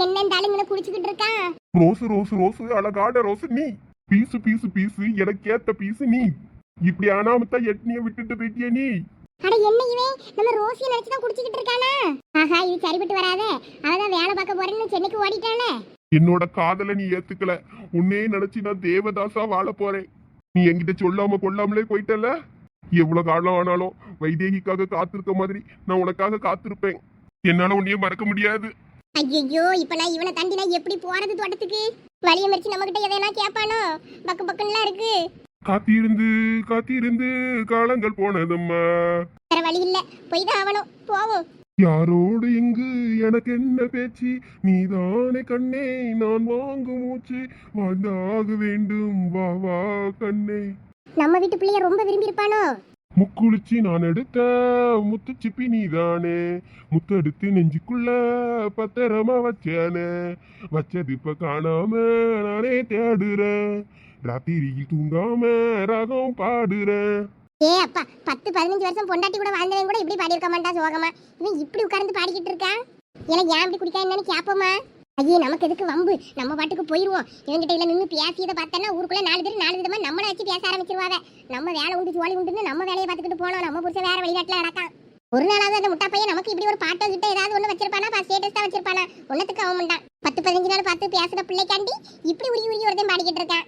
என்ன இந்த ஆளுங்களை குடிச்சுக்கிட்டு இருக்கான்? ரோசு ரோசு ரோசு அழகான ரோசு நீ. பீசு பீசு பீசு எனக்கு ஏத்த பீசு நீ. இப்படி அனாமத்தா எட்னிய விட்டுட்டு போயிட்டிய நீ. அட என்ன இவன் நம்ம ரோசியை நினைச்சுதான் குடிச்சுக்கிட்டு இருக்கானா? ஆஹா, இது சரிபட்டு வராதே. அவதான் வேலை பார்க்க போறேன்னு சென்னைக்கு ஓடிட்டானே. என்னோட காதலை நீ ஏத்துக்கல. உன்னே நினைச்சு நான் தேவதாசா வாழ போறேன். நீ என்கிட்ட சொல்லாம கொள்ளாமலே போயிட்டல. எவ்வளவு காலம் ஆனாலும் வைதேகிக்காக காத்திருக்க மாதிரி நான் உனக்காக காத்திருப்பேன். என்னால உன்னையே மறக்க முடியாது. ஐயோ, இப்ப நான் இவனை தாண்டி நான் எப்படி போறது தோட்டத்துக்கு? வழிய மறிச்சு நம்ம கிட்ட எதையா கேட்பானோ? பக்கு பக்குன்னுலாம் இருக்கு. காத்திருந்து காத்திருந்து காலங்கள் போனதம்மா. வேற வழி இல்ல, போய் தான் ஆகணும். போவோம். யாரோடு இங்கு எனக்கு என்ன பேச்சு? நீதானே கண்ணே நான் வாங்கும் மூச்சு. வாழ்ந்தாக வேண்டும் வா வா கண்ணே. நம்ம வீட்டு பிள்ளைய ரொம்ப விரும்பி இருப்பானோ? முக்குளிச்சு நான் எடுத்த முத்து சிப்பி நீதானே. முத்து எடுத்து நெஞ்சுக்குள்ள பத்திரமா வச்சேனே. வச்சது இப்ப காணாம நானே தேடுறேன். ராத்திரியில் தூங்காம ராகம் பாடுறேன். ஏ அப்பா, 10-15 வருஷம் பொண்டாட்டி கூட வாழ்ந்தவன் கூட இப்படி பாடி இருக்க மாட்டா சோகமா. இவன் இப்படி உட்கார்ந்து பாடிக்கிட்டு இருக்கான். ஏன்னா ஏன் இப்படி குடிக்கா என்னன்னு கேப்போமா? ஐயே, நமக்கு எதுக்கு வம்பு? நம்ம பாட்டுக்கு போயிருவோம். இவங்கிட்ட இல்ல நின்று பேசியதை பார்த்தா ஊருக்குள்ள 4 பேர் 4 விதமா நம்மளை வச்சு பேச ஆரம்பிச்சிருவாங்க. நம்ம வேலை உண்டு ஜோலி உண்டுன்னு நம்ம வேலையை பார்த்துக்கிட்டு போனோம். நம்ம புருஷன் வேற வெளிநாட்டுல நடக்கான். ஒரு நாளாவது அந்த முட்டா பையன் நமக்கு இப்படி ஒரு பாட்டோ கிட்ட ஏதாவது ஒண்ணு வச்சிருப்பானா? ஸ்டேட்டஸ் தான் வச்சிருப்பானா? ஒன்னத்துக்கு அவன் மாட்டான். 10-15 நாள் பார்த்து பேசுற பிள்ளைக்காண்டி இப்படி உருகி உருகி ஒருத்தன் பாடிக்கிட்டு இருக்கான்.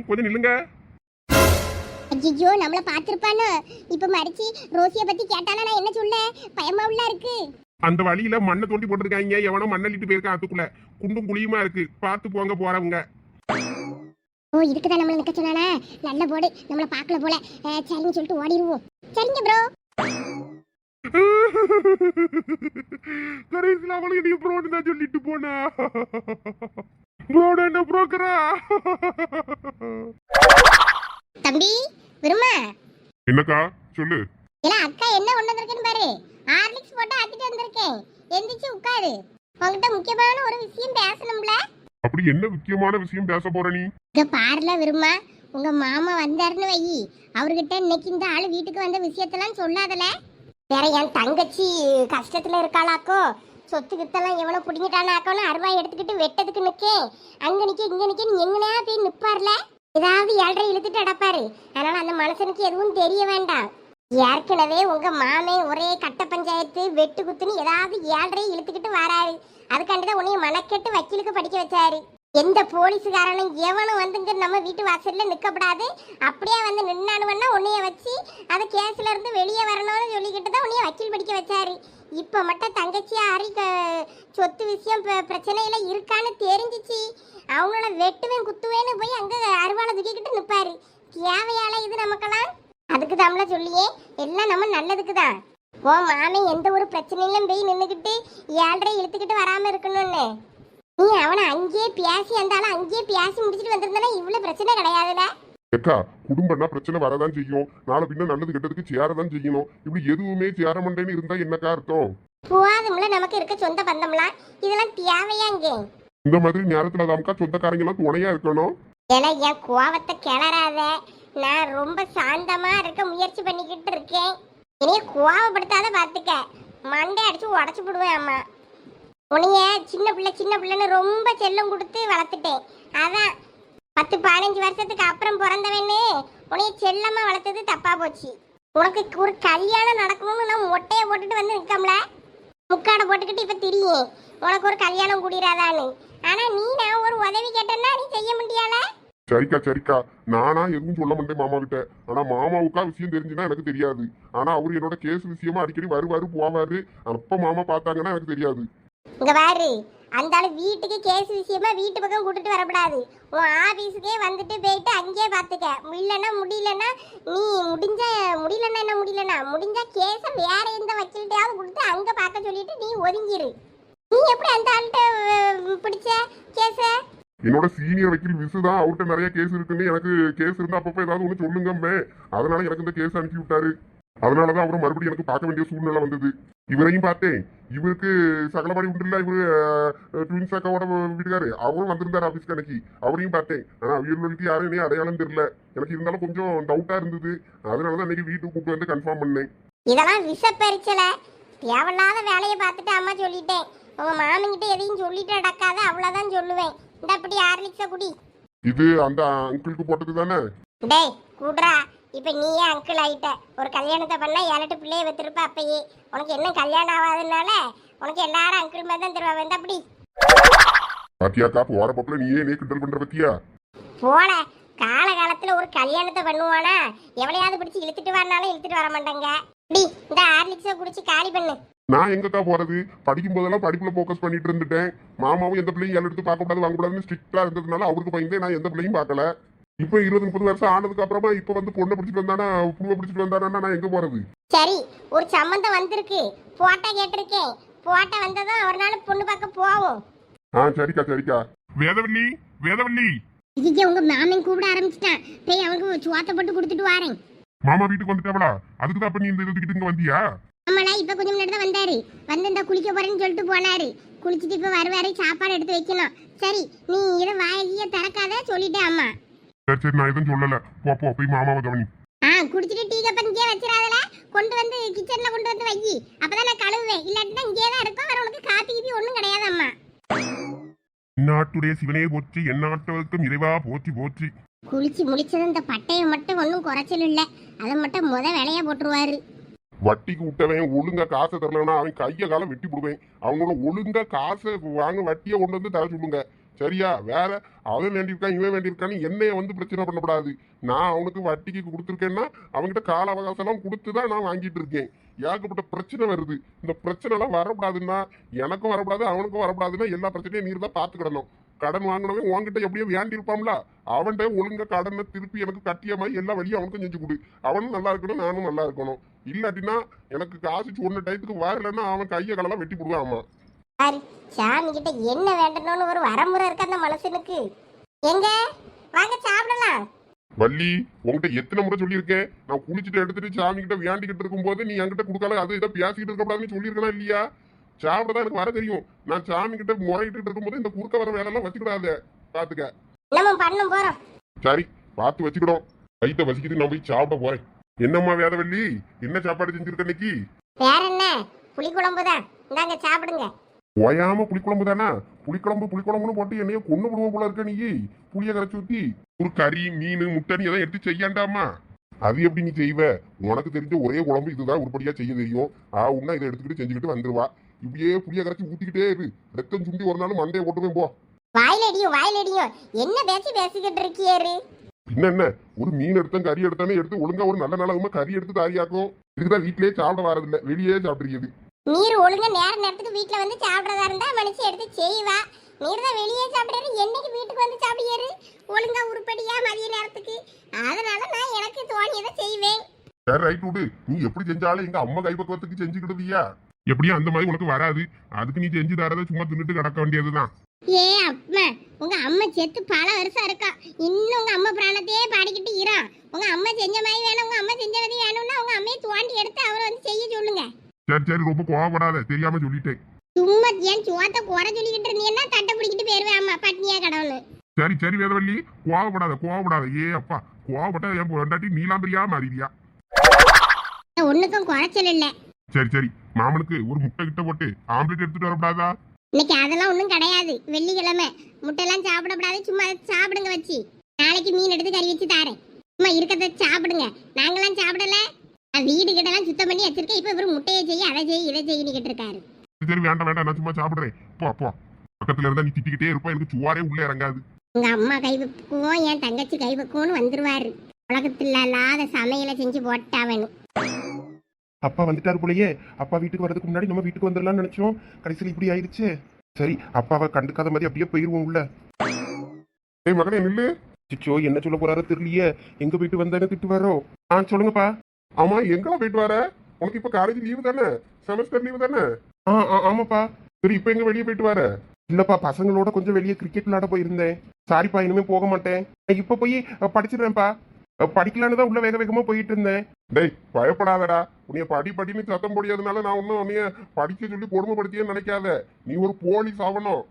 கொஞ்சம் நில்லுங்க. ஐயோ, நம்மள பாத்திருப்பானோ? இப்ப மறிச்சு ரோசிய பத்தி கேட்டானா நான் என்ன சொல்ல? பயமா உள்ள இருக்கு. அந்த வழியில மண்ணை தோண்டி போட்டுருக்காங்க. எவனோ மண்ணள்ளிட்டு போயிருக்கான். அதுக்குள்ள குண்டும் குழியுமா இருக்கு. பார்த்து போங்க போறவங்க. ஓ, இதுக்குதான் நம்மள நிக்க சொன்னானா? நல்ல போடு, நம்மள பாக்கல போல. சரின்னு சொல்லிட்டு ஓடிடுவோம். சரிங்க ப்ரோ. கடைசியில் அவளுக்கு நீ ப்ரோன்னு தான் சொல்லிட்டு போனா. ப்ரோட என்ன புரோக்கரா? தம்பி விருமா. என்னக்கா சொல்லு. இல்ல அக்கா என்ன கொண்டு வந்திருக்கேன்னு பாரு. ஹார்லிக்ஸ் போட்டு ஆத்திட்டு வந்திருக்கேன். எந்திரிச்சு உட்காரு. உங்ககிட்ட முக்கியமான ஒரு விஷயம் பேசணும்ல. அப்படி என்ன முக்கியமான விஷயம் பேச போற நீ? இங்க பாருல விருமா, உங்க மாமா வந்தாருன்னு வை. அவர்கிட்ட இன்னைக்கு இந்த ஆளு வீட்டுக்கு வந்த விஷயத்தெல்லாம் சொல்லாதல. வேற என் தங்கச்சி கஷ்டத்துல இருக்காளாக்கோ, சொத்து கித்தெல்லாம் எவ்வளவு புடிங்கிட்டானாக்கோன்னு அருவாய் எடுத்துக்கிட்டு வெட்டதுக்கு நிக்கேன். அங்க நிக்க இங்க நிக்க எங்கனையா போய் நிப்பார்ல. ஏதாவது 7.5 இழுத்துட்டு அடப்பாரு. அதனால அந்த மனுஷனுக்கு எதுவும் தெரிய வேண்டாம். ஏற்கனவே உங்க மாமே ஒரே கட்ட பஞ்சாயத்து வெட்டு குத்துன்னு ஏதாவது 7.5 இழுத்துக்கிட்டு வராரு. அதுக்காண்டிதான் உன்னைய மனக்கெட்டு வக்கீலுக்கு படிக்க வச்சாரு. எந்த போலீஸுக்காரனும் எவனும் வந்துங்க நம்ம வீட்டு வாசல்ல நிக்கப்படாது. அப்படியே வந்து நின்னானுவன்னா உன்னைய வச்சு அதை கேஸ்ல இருந்து வெளியே வரணும்னு சொல்லிக்கிட்டு தான் உன்னைய வக்கீல் படிக்க வச்சாரு. இப்ப மட்டும் தங்கச்சி ஆறி சொத்து விஷயம் பிரச்சனையில இருக்கான்னு தெரிஞ்சிச்சு. அவங்களோட வெட்டுவேன் குத்துவேன்னு போய் அங்க அருவாளை தூக்கிக்கிட்டு நிப்பாரு. தேவையால இது நமக்கெல்லாம்? அதுக்கு தாம்ல சொல்லியே, எல்லாம் நம்ம நல்லதுக்கு தான். ஓ மாமே எந்த ஒரு பிரச்சனையிலும் போய் நின்றுக்கிட்டு 7.5 இழுத்துக்கிட்டு வராம இருக்கணும்னு நீ அவனை அங்கேயே பேசி இருந்தாலும் அங்கேயே பேசி முடிச்சுட்டு வந்திருந்தானா இவ்வளவு பிரச்சனை கிடையாதுல. ஏக்கா, குடும்பம்னா பிரச்சனை வரதான் செய்யும். நாளை பின்ன நல்லது கெட்டதுக்கு சேரதான் செய்யணும். இப்படி எதுவுமே சேர மண்டேன்னு இருந்தா என்னக்கா அர்த்தம்? போதும்ல நமக்கு இருக்க சொந்த பந்தம்லாம். இதெல்லாம் தேவையாங்க? இந்த மாதிரி நேரத்துல தான்க்கா சொந்தக்காரங்க எல்லாம் துணையா இருக்கணும். ஏன்னா என் கோவத்தை கிளறாத. நான் ரொம்ப சாந்தமா இருக்க முயற்சி பண்ணிக்கிட்டு இருக்கேன். இனிய கோவப்படுத்தாத பாத்துக்க. மண்டை அடிச்சு உடச்சு போடுவேன். அம்மா உனைய சின்ன பிள்ளைன்னு ரொம்ப செல்லம் கொடுத்து வளர்த்துட்டேன். அதான் 10-15 வருஷத்துக்கு அப்புறம் பிறந்தவன்னு உனைய செல்லமா வளர்த்தது தப்பா போச்சு. உனக்கு ஒரு கல்யாணம் நடக்கணும்னு நான் மொட்டையை போட்டுட்டு வந்து நிற்கம்ல. முக்காடை போட்டுக்கிட்டு இப்ப தெரியும் உனக்கு ஒரு கல்யாணம் கூடிராதான்னு. ஆனா நீ நான் ஒரு உதவி கேட்டேன்னா நீ செய்ய முடியால. சரிக்கா, நானா எதுவும் சொல்ல மாட்டேன் மாமா கிட்ட. ஆனா மாமாவுக்கா விஷயம் தெரிஞ்சுன்னா எனக்கு தெரியாது. ஆனா அவரு என்னோட கேஸ் விஷயமா அடிக்கடி வருவாரு போவாரு. அப்ப மாமா பார்த்தாங்கன்னா எனக்கு தெரியாது. இங்க பாரு, அந்த ஆளு வீட்டுக்கு கேஸ் விஷயமா வீட்டு பக்கம் கூட்டிட்டு வரக்கூடாது. உன் ஆபீஸுக்கே வந்துட்டு போயிட்டு அங்கேயே பாத்துக்க. இல்லைன்னா முடியலன்னா நீ முடிஞ்சா கேஸ வேற எந்த வக்கீல்கிட்டயாவது கொடுத்து அங்க பார்க்க சொல்லிட்டு நீ ஒதுங்கிரு. நீ எப்படி அந்த ஆள்கிட்ட பிடிச்ச கேஸ? என்னோட சீனியர் வக்கீல் விசுதான். அவர்கிட்ட நிறைய கேஸ் இருக்குன்னு எனக்கு கேஸ் இருந்தா அப்பப்ப ஏதாவது ஒண்ணு சொல்லுங்கம்மே. அதனால எனக்கு இந்த கேஸ் அனுப்பி விட்டாரு. அதனாலதான் அவரை மறுபடியும் எனக்கு பார்க்க வேண்டிய சூழ்நிலை வந்தது. இவரையும் பார்த்தேன். இவருக்கு சகலபாடி உண்டு இல்ல, இவரு ட்வின்ஸ் அக்காவோட வீட்டுக்காரு அவரும் வந்திருந்தாரு ஆபீஸ்க்கு. அன்னைக்கு அவரையும் பார்த்தேன். ஆனா அவர்களுக்கு யாரும் இனி அடையாளம் தெரியல. எனக்கு இருந்தாலும் கொஞ்சம் டவுட்டா இருந்தது. அதனாலதான் இன்னைக்கு வீட்டுக்கு கூப்பிட்டு வந்து கன்ஃபார்ம் பண்ணேன். இதெல்லாம் விஷ பரிச்சல தேவையில்லாத வேலையை பார்த்துட்டு அம்மா சொல்லிட்டேன். உங்க மாமன்கிட்ட எதையும் சொல்லிட்டு அடக்காத, அவ்வளவுதான் சொல்லுவேன். இந்த அப்படி ஹார்லிக்ஸ குடி. இது அந்த அங்கிளுக்கு போட்டது தானே? டேய் குட்ரா, இப்ப நீயே அங்கிள் ஆயிட்ட. ஒரு கல்யாணத்தை பண்ணா 7 பிள்ளைய வச்சிருப்ப அப்பயே. உனக்கு என்ன கல்யாணம் ஆகாதனால உனக்கு எல்லாரும் அங்கிள் மாதிரி தான் தருவா. வந்து அப்படி பாத்தியாக்கா, போற பக்கத்துல நீயே நீ கிண்டல் பண்ற பத்தியா? போல காலகாலத்துல ஒரு கல்யாணத்தை பண்ணுவானா எவளையாவது பிடிச்சு இழுத்துட்டு வரனாலும் இழுத்துட்டு வர மாட்டாங்க. டி இந்த ஹார்லிக்ஸ குடிச்சு காலி பண்ணு. நான் எங்கக்கா போறது? படிக்கும் போதெல்லாம் படிப்புல போக்கஸ் பண்ணிட்டு இருந்துட்டேன். மாமாவும் எந்த பிள்ளையும் ஏழு எடுத்து பார்க்க கூடாது, வாங்க கூடாதுன்னு ஸ்ட்ரிக்டா இருந்ததுனால அவருக்கு பயந்தே நான் எந்த பிள்ளையும் பார்க்கல. இப்ப 20-30 வருஷம் ஆனதுக்கு அப்புறமா இப்ப வந்து பொண்ணை பிடிச்சிட்டு வந்தானா, பூவை பிடிச்சிட்டு வந்தானா, நான் எங்க போறது? சரி, ஒரு சம்மந்தம் வந்திருக்கு, போட்டா கேட்டிருக்கேன். போட்டா வந்ததும் ஒரு நாள் பொண்ணு பார்க்க போவோம். சரிக்கா சரிக்கா. வேதவல்லி வேதவல்லி, இதுக்கே உங்க மாமன் கூப்பிட ஆரம்பிச்சிட்டான். போய் அவனுக்கு சுவாத்த போட்டு கொடுத்துட்டு வாரேன். மாமா வீட்டுக்கு வந்துட்டாவளா? அதுக்கு தான் அப்ப நீ இந்த இதுக்கிட்ட இங்க வந்தியா? ஆமாடா, இப்ப கொஞ்சம் முன்னாடி தான் வந்தாரு. வந்து இந்த குளிக்க போறேன்னு சொல்லிட்டு போனாரு. குளிச்சுட்டு இப்ப வருவாரு, சாப்பாடு எடுத்து வைக்கணும். சரி, நீ இதை வாயை திறக்காத சொல்லிட்டேன் அம்மா. சரி சரி, நான் எதுவும் சொல்லல. போ போ, போய் மாமாவை கவனி. குடிச்சிட்டு டீ கப் இங்கே வச்சிடாதல, கொண்டு வந்து கிச்சன்ல கொண்டு வந்து வை. அப்பதான் நான் கழுவுவேன். இல்லாட்டினா இங்கே தான் இருக்கும். வேற உனக்கு காப்பி கீப்பி ஒண்ணும் கிடையாது அம்மா. நாட்டுடைய சிவனே போச்சு, எந்நாட்டவருக்கும் இறைவா போச்சு போச்சு. குளிச்சு முடிச்சது இந்த பட்டையை மட்டும் ஒன்றும் குறைச்சல் இல்லை. அதை மட்டும் வேலையா போட்டுருவாரு. வட்டிக்கு விட்டவன் ஒழுங்கா காசை தரலன்னா அவன் கைய காலம் வெட்டி போடுவேன். அவனோட ஒழுங்கா காசை வாங்க வட்டியை கொண்டு வந்து தர சொல்லுங்க. சரியா? வேற அவன் வேண்டியிருக்கான் இவன் வேண்டியிருக்கான்னு என்னைய வந்து பிரச்சனை பண்ணக்கூடாது. நான் அவனுக்கு வட்டிக்கு கொடுத்துருக்கேன்னா அவன்கிட்ட கால அவகாசம் எல்லாம் கொடுத்துதான் நான் வாங்கிட்டு இருக்கேன். ஏகப்பட்ட பிரச்சனை வருது. இந்த பிரச்சனை எல்லாம் வரக்கூடாதுன்னா எனக்கும் வரக்கூடாது, அவனுக்கும் வரக்கூடாதுன்னா எல்லா பிரச்சனையும் நீர் தான் பார்த்துக்கிடணும். கடன் வாங்கினவன் உன்கிட்ட எப்படியோ வேண்டி இருப்பான்ல, அவன்கிட்ட ஒழுங்கா கடனை திருப்பி எனக்கு கட்டிய மாதிரி எல்லா வழியும் அவனுக்கும் செஞ்சு கொடு. அவனும் நல்லா இருக்கணும், நானும் நல்லா இருக்கணும். இல்லாட்டினா எனக்கு காசு சொன்ன டயத்துக்கு வரலன்னா அவன் கையை காலெல்லாம் வெட்டி போடுவான். ஆமா, சாமி கிட்ட என்ன வேண்டணும்னு ஒரு வரமுறை இருக்கு அந்த மனசனுக்கு. எங்க வாங்க சாப்பிடலாம். வள்ளி, உங்ககிட்ட எத்தனை முறை சொல்லியிருக்கேன், நான் குளிச்சுட்டு எடுத்துட்டு சாமி கிட்ட வேண்டிக்கிட்டு இருக்கும் போது நீ என்கிட்ட கொடுக்கல, அது இதை பேசிக்கிட்டு இருக்கக்கூடாதுன்னு சொல்லியிருக்கலாம் இல்லையா? சாப்பிடதான் எனக்கு வர தெரியும். நான் சாமி கிட்ட முறையிட்டு இருக்கும்போது இந்த குறுக்க வர வேலை எல்லாம் வச்சுக்கிடாத, பாத்துக்க. நம்ம பண்ண போறோம். சரி, பார்த்து வச்சுக்கிடும். வயிற்ற வசிக்கிட்டு நான் போய் சாப்பிட போறேன். என்னம்மா வேதவள்ளி, என்ன சாப்பாடு செஞ்சிருக்க இன்னைக்கு? வேற என்ன, புளிக்குழம்பு தான். இந்தாங்க சாப்பிடுங்க. ஓயாம புளிக்குழம்பு தானா? புளிக்குழம்புன்னு போட்டு என்னைய கொண்டு விடுவோம் போல இருக்க. நீ புளிய கரைச்சி ஊத்தி ஒரு கறி மீன் முட்டை நீ எதாவது எடுத்து செய்யாண்டாமா? அது எப்படி நீ செய்வ? உனக்கு தெரிஞ்ச ஒரே குழம்பு இதுதான் உருப்படியா செய்ய தெரியும். உன்னா இதை எடுத்துக்கிட்டு செஞ்சுக்கிட்டு வந்துருவா. இப்படியே புளிய கரைச்சி ஊத்திக்கிட்டே இரு. ரத்தம் சுண்டி ஒரு நாள் மண்டையை போட்டுவேன் போ. வாயிலடியும் என்ன பேசிக்கிட்டு இருக்கியாரு? என்ன ஒரு மீன் எடுத்தேன் கறி எடுத்தானே எடுத்து ஒழுங்கா ஒரு நல்ல நாளாகுமா கறி எடுத்து தாரியாக்கும். இதுக்குதான் வீட்லயே சாப்பிட வரதில்லை, வெளியே சாப்பிடுறது. நீர் ஒழுங்கா நேரத்துக்கு வீட்டுல வந்து சாப்பிடறதா இருந்தா மனுஷன் எடுத்து செய்வா. நீர் தான் வெளியே சாப்பிடுறாரு, என்னைக்கு வீட்டுக்கு வந்து சாப்பிடுறாரு ஒழுங்கா உருப்படியா மதிய நேரத்துக்கு. அதனால நான் எனக்கு தோணியதை செய்வேன். சரி ரைட் விடு. நீ எப்படி செஞ்சாலும் எங்க அம்மா கைப்பக்குவத்துக்கு செஞ்சுக்கிட்டதியா? எப்படியும் அந்த மாதிரி உனக்கு வராது. அதுக்கு நீ செஞ்சு தரதை சும்மா தின்னுட்டு கிடக்க வேண்டியதுதான். ஏ அப்பா, உங்க அம்மா செத்து பல வருஷம் இருக்கா. இன்னும் உங்க அம்மா பிராணத்தையே பாடிக்கிட்டு இரா. உங்க அம்மா செஞ்ச மாதிரி வேணும், உங்க அம்மா செஞ்ச மாதிரி வேணும்னா உங்க அம்மையை தோண்டி எடுத்து அவரை வந்து செய்ய சொல்லுங்க. சரி சரி, ரொம்ப கோவப்படாத, தெரியாம சொல்லிட்டேன். சும்மா ஏன் சுவாத்த குறை சொல்லிக்கிட்டு இருந்தீங்கன்னா தட்டை பிடிக்கிட்டு போயிருவேன் அம்மா, பட்னியா கடவுள். சரி சரி வேதவள்ளி, கோவப்படாத. ஏ அப்பா, கோவப்பட்டா என் பொண்டாட்டி நீலாம்பரியா மாறிடியா? ஒண்ணுக்கும் குறைச்சல் இல்ல. சரி சரி, மாமனுக்கு ஒரு முட்டை கிட்ட போட்டு ஆம்லெட் எடுத்துட்டு வரக்கூடாதா? இன்னைக்கு அதெல்லாம் ஒண்ணும் கிடையாது. வெள்ளிக்கிழமை முட்டையெல்லாம் சாப்பிடக்கூடாது. சும்மா சாப்பிடுங்க வச்சு. நாளைக்கு மீன் எடுத்து கறி வச்சு தாரேன். சும்மா இருக்கத சாப்பிடுங்க. நாங்களாம் சாப்பிடல. வீடு கிட்டலாம் சுத்தம் பண்ணி வச்சிருக்கேன். இப்ப இவரு முட்டையை செய்ய அதை செய்ய இதை செய்யன்னு கேட்டிருக்காரு. சரி வேண்டாம், நான் சும்மா சாப்பிடுறேன். போ பக்கத்துல இருந்தா நீ திட்டிக்கிட்டே இருப்பா, எனக்கு சுவாரே உள்ள இறங்காது. உங்க அம்மா கை வைக்குவோம், என் தங்கச்சி கை வைக்கும்னு வந்துருவாரு. உலகத்துல இல்லாத சமையலை செஞ்சு போட்டா வேணும். அப்பா வந்துட்டாரு போலயே. அப்பா வீட்டுக்கு வரதுக்கு முன்னாடி நம்ம வீட்டுக்கு வந்துடலாம்னு நினைச்சோம். கடைசியில் இப்படி ஆயிடுச்சு. சரி, அப்பாவை கண்டுக்காத மாதிரி அப்படியே போயிருவோம் உள்ள. ஏய் மகனே நில்லு. சிச்சோ, என்ன சொல்ல போறாரோ தெரியலையே. எங்க போயிட்டு வந்தானே திட்டு வரோம். சொல்லுங்கப்பா. ஆமா, எங்கெல்லாம் போயிட்டு வர? உனக்கு இப்ப காலேஜ் லீவு தானே? செமஸ்டர் லீவு தானே? ஆமாப்பா. சரி, இப்ப எங்க வெளியே போயிட்டு வர? இல்லப்பா, பசங்களோட கொஞ்சம் வெளியே கிரிக்கெட் விளையாட போயிருந்தேன். சாரிப்பா, இனிமே போக மாட்டேன். இப்ப போய் படிச்சிடுறேன்ப்பா. படிக்கலான்னு தான் உள்ள வேக வேகமா போயிட்டு இருந்தேன். டேய் பயப்படாதடா. உன்னைய படின்னு சத்தம் போடியதுனால நான் ஒன்னும் உன்னைய படிக்க சொல்லி கொடுமைப்படுத்தியே நினைக்காத. நீ ஒரு போலீஸ் ஆகணும்,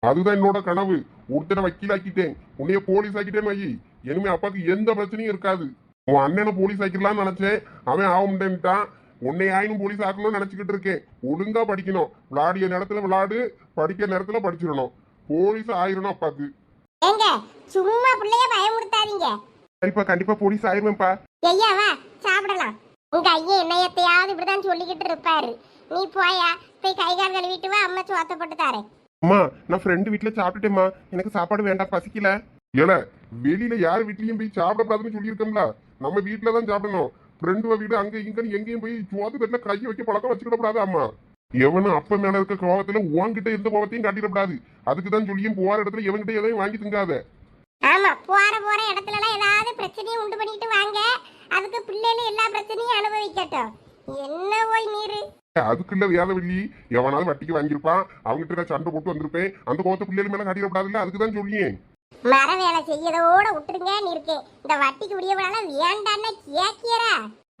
அதுதான் என்னோட கனவு. ஒருத்தனை வக்கீலாக்கிட்டேன், உன்னைய போலீஸ் ஆக்கிட்டேன்னு வை. இனிமே அப்பாவுக்கு எந்த பிரச்சனையும் இருக்காது. உன் அண்ணனை போலீஸ் ஆக்கிடலான்னு நினைச்சேன், அவன் ஆக முடியன்ட்டான். உன்னை ஆயினும் போலீஸ் ஆக்கணும்னு நினைச்சுக்கிட்டு இருக்கேன். ஒழுங்கா படிக்கணும், விளையாடிய நேரத்துல விளையாடு, படிக்க நேரத்துல படிச்சிடணும். போலீஸ் ஆயிரணும் அப்பாக்கு. ஏங்க சும்மா பிள்ளைய பயமுறுத்தாதீங்க. சரிப்பா, கண்டிப்பா போலீஸ் ஆயிருவேன்ப்பா. ஐயா வா சாப்பிடலாம். உங்க ஐயா என்னையத்தையாவது இப்படிதான் சொல்லிக்கிட்டு இருப்பாரு. நீ போயா போய் கை கால் கழுவிட்டு வா, அம்மா சோத்த போட்டு தாரேன். அம்மா, நான் ஃப்ரெண்டு வீட்டுல சாப்பிட்டுட்டேம்மா, எனக்கு சாப்பாடு வேண்டாம், பசிக்கல. ஏல வெளியில யார் வீட்லயும் போய் சாப்பிடக்கூடாதுன்னு சொல்லியிருக்கோம்ல, நம்ம வீட்டுல தான் சாப்பிடணும். ஃப்ரெண்டு வீடு அங்க இங்கன்னு எங்கேயும் போய் சோத்து தட்டுல கையை வைக்க பழக்கம் வச்சுக்கிடக்கூடாது. அம்மா எவனும் அப்ப மேல இருக்க கோவத்துல உன்கிட்ட எந்த கோவத்தையும் காட்டிடக்கூடாது. அதுக்குதான் சொல்லியும் போற இடத்துல எவன்கிட்ட எதையும் வாங்கி திங்காத. ஆமா, போற இடத்துல எல்லாம் ஏதாவது பிரச்சனையை உண்டு பண்ணிட்டு வாங்க. அதுக்கு பிள்ளைல எல்லா பிரச்சனையும் அனுபவிக்கட்டும். என்ன போய் நீரு அதுக்குள்ள வேதவெள்ளி எவனாவது வட்டிக்கு வாங்கியிருப்பான், அவங்ககிட்ட நான் சண்டை போட்டு வந்திருப்பேன். அந்த கோவத்தை பிள்ளைகள் மேல காட்டிடக்கூடாதுல்ல, அதுக்குதான் சொல்லியேன். மர வேலை செய்யறதோட விட்டுருங்கன்னு இருக்கேன். இந்த வட்டிக்கு விடியவனால வேண்டான்னா கேக்கியரா?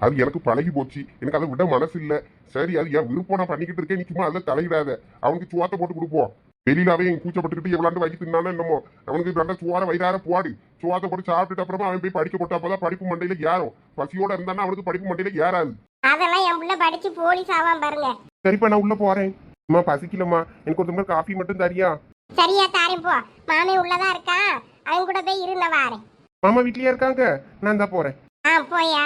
அது எனக்கு பழகி போச்சு, எனக்கு அதை விட மனசு இல்ல. சரி, அது என் விருப்பம், நான் பண்ணிக்கிட்டு இருக்கேன். நிச்சயமா அதில் தலையிடாத. அவனுக்கு சுவாத்தை போட்டு கொடுப்போம். வெளியிலாவே கூச்சப்பட்டுக்கிட்டு எவ்வளவு வாங்கி தின்னானோ என்னமோ, அவனுக்கு நல்ல சுவார வயிறார போடு. சுவாத்தை போட்டு சாப்பிட்டுட்டு அப்புறமா அவன் போய் படிக்க போட்டு அப்பதான் படிப்பு மண்டையில ஏறும். பசியோட இருந்தானா அவனுக்கு படிப்பு மண்டையில ஏறாது. அதெல்லாம் என் புள்ள படிச்சு போலீஸ் ஆவான் பாருங்க. சரிப்பா, நான் உள்ள போறேன். அம்மா பசிக்கலம்மா, எனக்கு ஒரு டம்ளர் காஃபி மட்டும் தரியா? சரியா தாரேன் போ. மாமே உள்ளதா இருக்கா, அவன் கூட போய் இருந்த வாரேன். மாமா வீட்லயே இருக்காங்க, நான் தான் போறேன். போயா.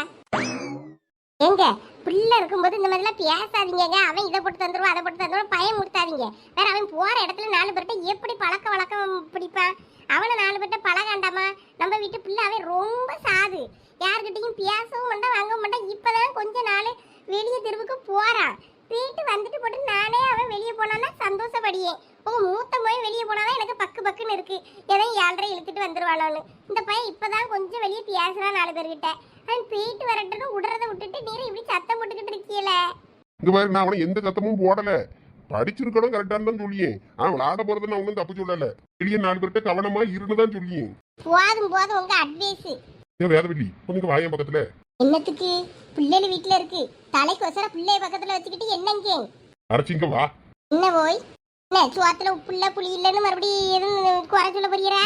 எங்க பிள்ளை இருக்கும்போது இந்த மாதிரிலாம் பேசாதீங்க. அவன் இதை போட்டு தந்துருவான், அதை போட்டு தந்துருவான், பயம் கொடுத்தாதீங்க. வேற அவன் போற இடத்துல 4 பேர்கிட்ட எப்படி பழக்க வழக்கம் பிடிப்பான்? அவனை 4 பேர்கிட்ட பழகாண்டாமா? நம்ம வீட்டு பிள்ளை அவன் ரொம்ப சாது. யாருக்கிட்டையும் பேசவும் மாட்டான், வாங்கவும் மாட்டான். இப்பதான் கொஞ்ச நாள் வெளியே தெருவுக்கு போறான். போயிட்டு வந்துட்டு போட்டு நானே அவன் வெளியே போனான்னா சந்தோஷப்படியே. உங்க மூத்த போய் வெளியே போனாதான் எனக்கு பக்கு பக்குன்னு இருக்கு. எதையும் 7:30 இழுத்துட்டு வந்துருவானோன்னு. இந்த பையன் இப்பதான் கொஞ்சம் வெளியே பேசுறான் 4 பேர்கிட்ட. அவன் போயிட்டு வரட்டுன்னு விடுறத விட்டுட்டு நீர் இப்படி சத்தம் போட்டுக்கிட்டு இருக்கீல. இங்க பாரு, நான் அவனை எந்த சத்தமும் போடல. படிச்சிருக்கணும் கரெக்டான்னு தான் சொல்லியேன். அவன் விளையாட போறது நான் ஒன்றும் தப்பு சொல்லல. வெளியே 4 பேர்கிட்ட கவனமா இருந்துதான் சொல்லியேன். போதும் போதும் உங்க அட்வைஸ். வேதவெள்ளி கொஞ்சம் வாயம் பக்கத்துல. என்னத்துக்கு? பிள்ளைகள் வீட்டுல இருக்கு. தலைக்கு வசர பிள்ளைய பக்கத்துல வச்சுக்கிட்டு என்னங்க அரைச்சிங்க வா. என்ன போய் என்ன சுவாத்துல உப்பு இல்ல புளி இல்லன்னு மறுபடியும் எதுவும் குறை சொல்ல போறீரா?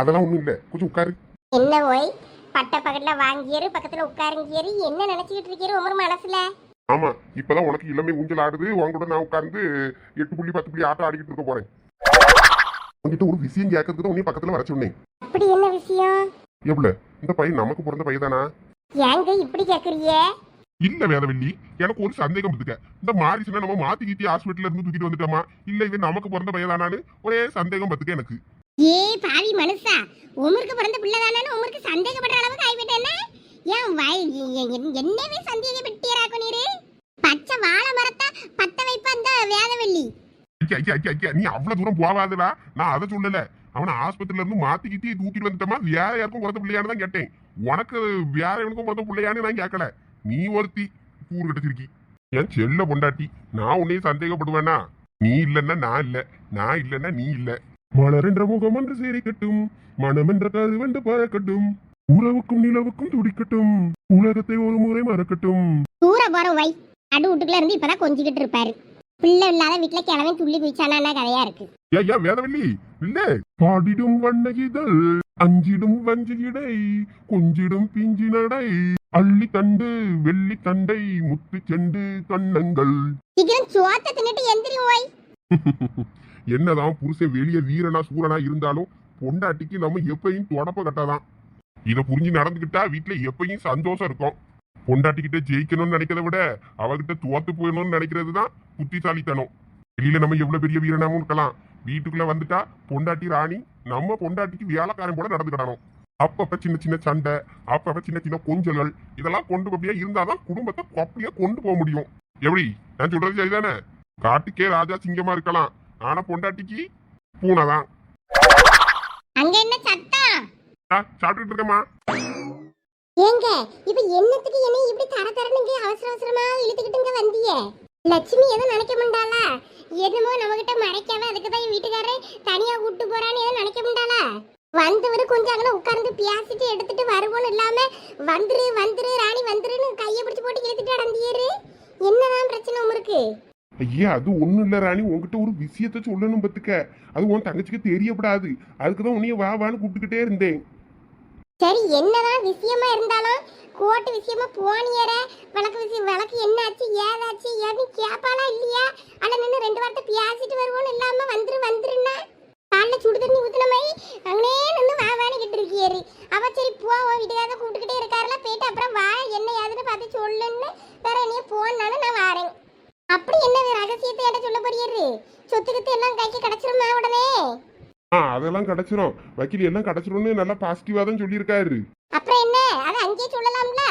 அதெல்லாம் ஒண்ணும் இல்ல, கொஞ்சம் உட்காரு. என்ன போய் பட்ட பக்கத்துல வாங்கியரு பக்கத்துல உட்காருங்கியரு என்ன நினைச்சுக்கிட்டு இருக்கீரு உங்க மனசுல? ஆமா, இப்பதான் உனக்கு இளமை ஊஞ்சல் ஆடுது. உங்கூட நான் உட்கார்ந்து 8 புள்ளி 10 புள்ளி ஆட்டம் ஆடிக்கிட்டு இருக்க போறேன். உங்ககிட்ட ஒரு விஷயம் கேட்கறதுக்கு உன்னையும் பக்கத்துல வர சொன்னேன். அப்படி என்ன விஷயம்? எவ்வளவு இந்த பையன் நமக்கு பிறந்த பையதானா? ஏங்க இப்படி கேக்குறீங்க? இல்ல வேதவெள்ளி, எனக்கு ஒரு சந்தேகம் இருக்கு. இந்த மாரிசுனா நம்ம மாத்தி கீத்தி ஹாஸ்பிட்டல்ல இருந்து தூக்கிட்டு வந்துட்டோமா, இல்ல இது நமக்கு பிறந்த பையதானான்னு ஒரே சந்தேகம் பத்துக்க எனக்கு. ஏ பாவி மனுஷா, உமருக்கு பிறந்த பிள்ளை தானே உமருக்கு சந்தேகப்படுற அளவுக்கு ஆயிட்டேன்னா என்னவே சந்தேகப்பட்டீராக்கும் நீரு? பச்சை வாழை மரத்தை பத்த வைப்ப அந்த வேதவெள்ளி. நீ அவ்வளவு தூரம் போவாதடா, நான் அதை சொல்லல. அவனை ஆஸ்பத்திரியில இருந்து மாத்தி கீத்தி தூக்கிட்டு வந்துட்டோமா, வேற யாருக்கும் பிறந்த பிள்ளையானு தான் கேட்டேன். உனக்கு வேற எவனுக்கும் பிறந்த பிள்ளையானு நான் கேட்கல. நீ ஒருத்தி கூறு கட்டிச்சிருக்கி, என் செல்ல பொண்டாட்டி. நான் உன்னையும் சந்தேகப்படுவேனா? நீ இல்லன்னா நான் இல்ல, நான் இல்லன்னா நீ இல்ல. மலரென்ற முகம் என்று சேரிக்கட்டும், மனம் என்ற கருவென்று பறக்கட்டும், உறவுக்கும் நிலவுக்கும் துடிக்கட்டும், உலகத்தை ஒரு முறை மறக்கட்டும். தூர போற வை நடு வீட்டுக்குள்ள இருந்து இப்பதான் கொஞ்சிக்கிட்டு இருப்பாரு. பிள்ளை இல்லாத வீட்டுல கிழமை துள்ளி குதிச்சானா கதையா இருக்கு. ஏ வேதவெள்ளி இல்ல. பாடிடும் வண்ணகிதழ் அஞ்சிடும் வஞ்சிடை கொஞ்சிடும் பிஞ்சி நடை அள்ளி தண்டு வெள்ளி தண்டை முத்து செண்டு கண்ணங்கள். சீக்கிரம் சோத்த தின்னுட்டு எந்திரி ஓய். என்னதான் புருஷன் வெளிய வீரனா சூரனா இருந்தாலும் பொண்டாட்டிக்கு நம்ம எப்பயும் தொடப்ப கட்டாதான். இத புரிஞ்சு நடந்துகிட்டா வீட்டுல எப்பயும் சந்தோஷம் இருக்கும். பொண்டாட்டிக்கிட்ட ஜெயிக்கணும்னு நினைக்கிறத விட அவகிட்ட தோத்து போயிடணும்னு நினைக்கிறது தான் புத்திசாலித்தனம். வெளியில நம்ம எவ்வளவு பெரிய வீரனாவும் இருக்கலாம், வீட்டுக்குள்ள வந்துட்டா பொண்டாட்டி ராணி. நம்ம பொண்டாட்டிக்கு வேலைக்காரன் போல நடந்துக்கிடணும். அப்பப்ப சின்ன சின்ன சண்டை, அப்பப்ப சின்ன சின்ன கொஞ்சல்கள், இதெல்லாம் கொண்டு அப்படியே இருந்தாதான் குடும்பத்தை கொப்பையா கொண்டு போக முடியும். எப்படி நான் சொல்றது சரிதானே? காட்டுக்கே ராஜா சிங்கமா இருக்கலாம், ஆனா பொண்டாட்டிக்கு பூனைதான். அங்க என்ன சத்தம்? சாப்பிட்டுட்டு இருக்கமா. ஏங்க இப்ப என்னத்துக்கு என்ன இப்படி தர தரனுங்க அவசர அவசரமா இழுத்துக்கிட்டுங்க வந்தியே? லட்சுமி எதுவும் நினைக்க முடியாளா? என்னமோ நம்ம கிட்ட மறைக்காம அதுக்குதான் வீட்டுக்காரே தனியா கூட்டு போறான்னு எதுவும் நினைக்க முடியாளா? வந்தவரு கொஞ்சம் அங்கே உட்கார்ந்து பேசிட்டு எடுத்துட்டு வருவோன்னு இல்லாம வந்துரு வந்துரு ராணி வந்துருன்னு கையை பிடிச்சு போட்டு இழுத்துட்டு அடந்தியரு. என்னதான் பிரச்சனை உங்களுக்கு? ஐயா, அது ஒண்ணும் இல்ல ராணி, உங்ககிட்ட ஒரு விஷயத்த சொல்லணும் பத்துக்க. அது உன் தங்கச்சிக்கு தெரியப்படாது. அதுக்குதான் உன்னைய வா வான்னு கூப்பிட்டுக்கிட்டே இருந்தேன். சரி என்னதான் விஷயமா இருந்தாலும் கோர்ட்டு விஷயமா போனியற விளக்கு என்னாச்சு ஏதாச்சு ஏன்னு கேப்பாளா இல்லையா? அல்ல நின்று 2 வார்த்தை பேசிட்டு வருவோன்னு இல்லாம வந்துருன்னா காலைல சுடு தண்ணி ஊத்துன மாதிரி அங்கே நின்று வாவான்னு கிட்டு இருக்கியாரு. அவ சரி போவோம் வீட்டுக்காக கூப்பிட்டுக்கிட்டே இருக்காருல போயிட்டு அப்புறம் வா என்ன ஏதுன்னு பார்த்து சொல்லுன்னு வேற என்னைய போனாலும் நான் வாரேன். அப்படி என்ன ரகசியத்தை என்கிட்ட சொல்ல போறியாரு? சொத்துக்கிட்டு எல்லாம் கைக்கு கிடைச்சிருமா உடனே? அதெல்லாம் கிடைச்சிரும், வக்கீல் எல்லாம் கிடைச்சிரும்னு நல்லா பாசிட்டிவா தான் சொல்லியிருக்காரு. அப்புறம் என்ன அதை அங்கேயே சொல்லலாம்ல?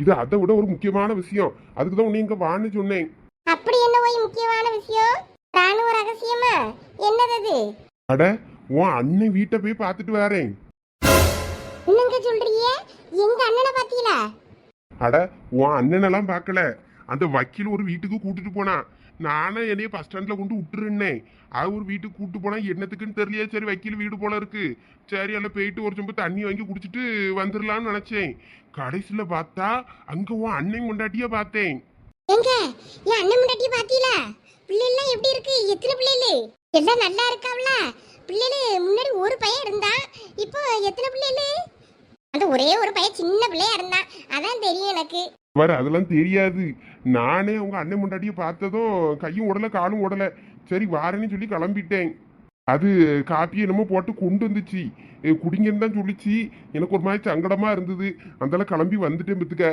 இது அதை விட ஒரு முக்கியமான விஷயம், அதுக்கு தான் உன்னை இங்க வான்னு சொன்னேன். அப்படி என்ன போய் முக்கியமான விஷயம்? ராணுவ ரகசியமா? என்னது அது? அட உன் அண்ணன் வீட்டை போய் பார்த்துட்டு வரேன். என்னங்க சொல்றீங்க? எங்க அண்ணனை பாத்தீங்களா? அட உன் அண்ணனெல்லாம் பார்க்கல, அந்த வக்கீல் ஒரு வீட்டுக்கு கூட்டிட்டு போனான். நானும் என்னைய பஸ் ஸ்டாண்ட்ல கொண்டு விட்டுருன்னேன். அது ஒரு வீட்டுக்கு கூட்டு போனா என்னத்துக்குன்னு தெரியலையே. சரி வக்கீல் வீடு போல இருக்கு, சரி எல்லாம் போயிட்டு ஒரு சொம்பு தண்ணி வாங்கி குடிச்சிட்டு வந்துடலாம்னு நினைச்சேன். கடைசியில பார்த்தா அங்க உன் அண்ணன் கொண்டாட்டியா பார்த்தேன். எங்க என் அண்ணன் முன்னாடி பாத்தீங்களா? பிள்ளைலாம் எப்படி இருக்கு? எத்தனை பிள்ளைகள்? எல்லாம் நல்லா இருக்காவல? பிள்ளைகள் முன்னாடி ஒரு பையன் இருந்தான், இப்போ எத்தனை பிள்ளைகள்? அந்த ஒரே ஒரு பையன் சின்ன பிள்ளையா இருந்தான், அதான் தெரியும் எனக்கு. வர அதெல்லாம் தெரியாது. நானே உங்க அண்ணன் முண்டாட்டிய பார்த்ததும் கையும் உடல காலும் உடல, சரி வாரேன்னு சொல்லி கிளம்பிட்டேன். அது காப்பி என்னமோ போட்டு கொண்டு வந்துச்சு, குடிங்கன்னு தான் சொல்லிச்சு. எனக்கு ஒரு மாதிரி சங்கடமா இருந்தது, அந்தால கிளம்பி வந்துட்டேன் பத்துக்க.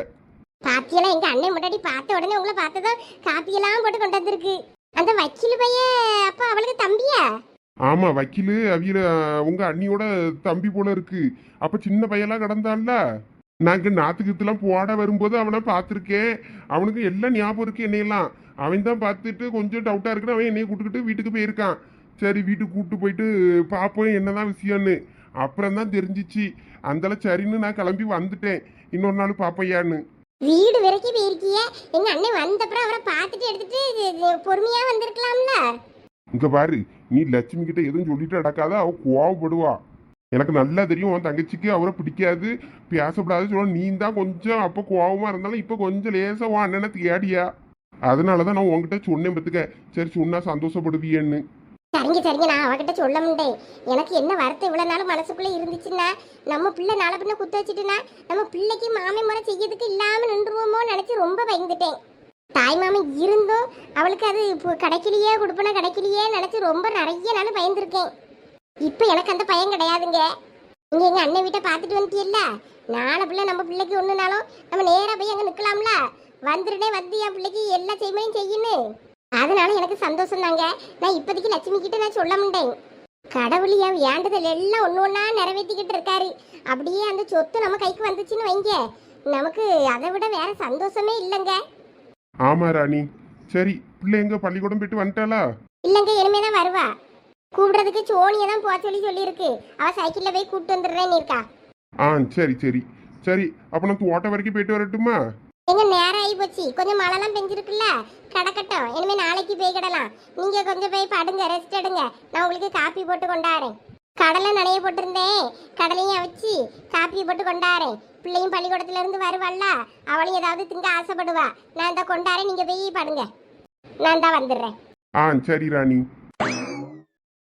பாத்தியெல்லாம் எங்க அண்ணன் முன்னாடி பார்த்த உடனே உங்களை பார்த்ததும் காப்பியெல்லாம் போட்டு கொண்டு வந்திருக்கு. அந்த வக்கீல் பையன் அப்ப அவளுக்கு தம்பியா? ஆமா வக்கீலு அவியல உங்க அண்ணியோட தம்பி போல இருக்கு. அப்ப சின்ன பையெல்லாம் கிடந்தான்ல, நாங்க நாத்துக்கத்துலாம் போட வரும்போது அவனை பார்த்துருக்கேன். அவனுக்கு எல்லாம் ஞாபகம் இருக்கு என்னையெல்லாம். அவன் தான் பார்த்துட்டு கொஞ்சம் டவுட்டா இருக்குன்னு அவன் என்னைய கூட்டுக்கிட்டு வீட்டுக்கு போயிருக்கான். சரி வீட்டுக்கு கூப்பிட்டு போயிட்டு பார்ப்போம் என்னதான் விஷயம்னு. அப்புறம் தான் தெரிஞ்சிச்சு. அந்தால சரின்னு நான் கிளம்பி வந்துட்டேன். இன்னொரு நாள் பார்ப்பையான்னு. வீடு வரைக்கும் போயிருக்கிய? எங்க அண்ணன் வந்தப்புறம் அவரை பார்த்துட்டு எடுத்துட்டு பொறுமையா வந்திருக்கலாம்ல. இங்க பாரு, நீ லட்சுமி கிட்ட எதுவும் சொல்லிட்டு அடக்காத, அவ கோவப்படுவா. எனக்கு நல்லா தெரியும் உன் தங்கச்சிக்கு அவரை பிடிக்காது, பேசப்படாது சொல்ல. நீ தான் கொஞ்சம் அப்போ கோவமா இருந்தாலும் இப்போ கொஞ்சம் லேசா உன் அண்ணனை தேடியா. அதனாலதான் நான் உன்கிட்ட சொன்னேன் பத்துக்க, சரி சொன்னா சந்தோஷப்படுவியன்னு. சரிங்க நான் அவகிட்ட சொல்ல முடியேன். எனக்கு என்ன வருத்தம் இவ்வளவு நாள் மனசுக்குள்ள இருந்துச்சுன்னா, நம்ம பிள்ளை நாளை பின்ன குத்த வச்சுட்டுனா நம்ம பிள்ளைக்கு மாமை முறை செய்யறதுக்கு இல்லாம நின்றுவோமோ நினைச்சு ரொம்ப பயந்துட்டேன். தாய் மாமன் இருந்தும் அவளுக்கு அது கிடைக்கலையே, கொடுப்பனா கிடைக்கலையே நினைச்சு ரொம்ப நிறைய நாள் பயந்துருக்கேன். இப்ப எனக்கு அந்த பயம் கிடையாதுங்க. நீங்க எங்க அண்ணன் வீட்டை பார்த்துட்டு வந்துட்டீல்ல, நாளை பிள்ளை நம்ம பிள்ளைக்கு ஒண்ணுனாலும் நம்ம நேரா போய் அங்க நிக்கலாம்ல. வந்துருனே வந்து என் பிள்ளைக்கு எல்லா செய்மையும் செய்யணும். அதனால எனக்கு சந்தோஷம் தாங்க. நான் இப்போதைக்கு லட்சுமி கிட்ட நான் சொல்ல முடியேன். கடவுள் என் வேண்டுதல் எல்லாம் ஒன்று ஒன்றா நிறைவேற்றிக்கிட்டு இருக்காரு. அப்படியே அந்த சொத்து நம்ம கைக்கு வந்துச்சுன்னு வைங்க, நமக்கு அதை விட வேற சந்தோஷமே இல்லைங்க. ஆமா ராணி. சரி பிள்ளை எங்க பள்ளிக்கூடம் போயிட்டு வந்துட்டாளா? இல்லைங்க, இனிமே தான் வருவா. கூப்பிடுறதுக்கு சோனியை தான் போக சொல்லியிருக்கு. அவ சைக்கிளில் போய் கூப்பிட்டு வந்துடுறேன்னு இருக்கா. சரி சரி சரி, அப்ப நான் தோட்ட வரைக்கும் போயிட்டு வரட்டுமா? எங்க நேரம் ஆகி போச்சு, கொஞ்சம் மழைலாம் பெஞ்சிருக்குல்ல, கிடக்கட்டும். இனிமே நாளைக்கு போய் கிடலாம். நீங்க கொஞ்சம் போய் படுங்க, ரெஸ்ட் எடுங்க. நான் உங்களுக்கு காப்பி போட்டு கொண்டாடுறேன். கடலை நனைய போட்டிருந்தேன், கடலையும் அவிச்சு காப்பி போட்டு கொண்டாடுறேன். பிள்ளையும் பள்ளிக்கூடத்துல இருந்து வருவாள்ல, அவளையும் ஏதாவது திங்க ஆசைப்படுவா. நான் தான் கொண்டாடுறேன், நீங்க போய் படுங்க, நான் தான் வந்துடுறேன். சரி ராணி.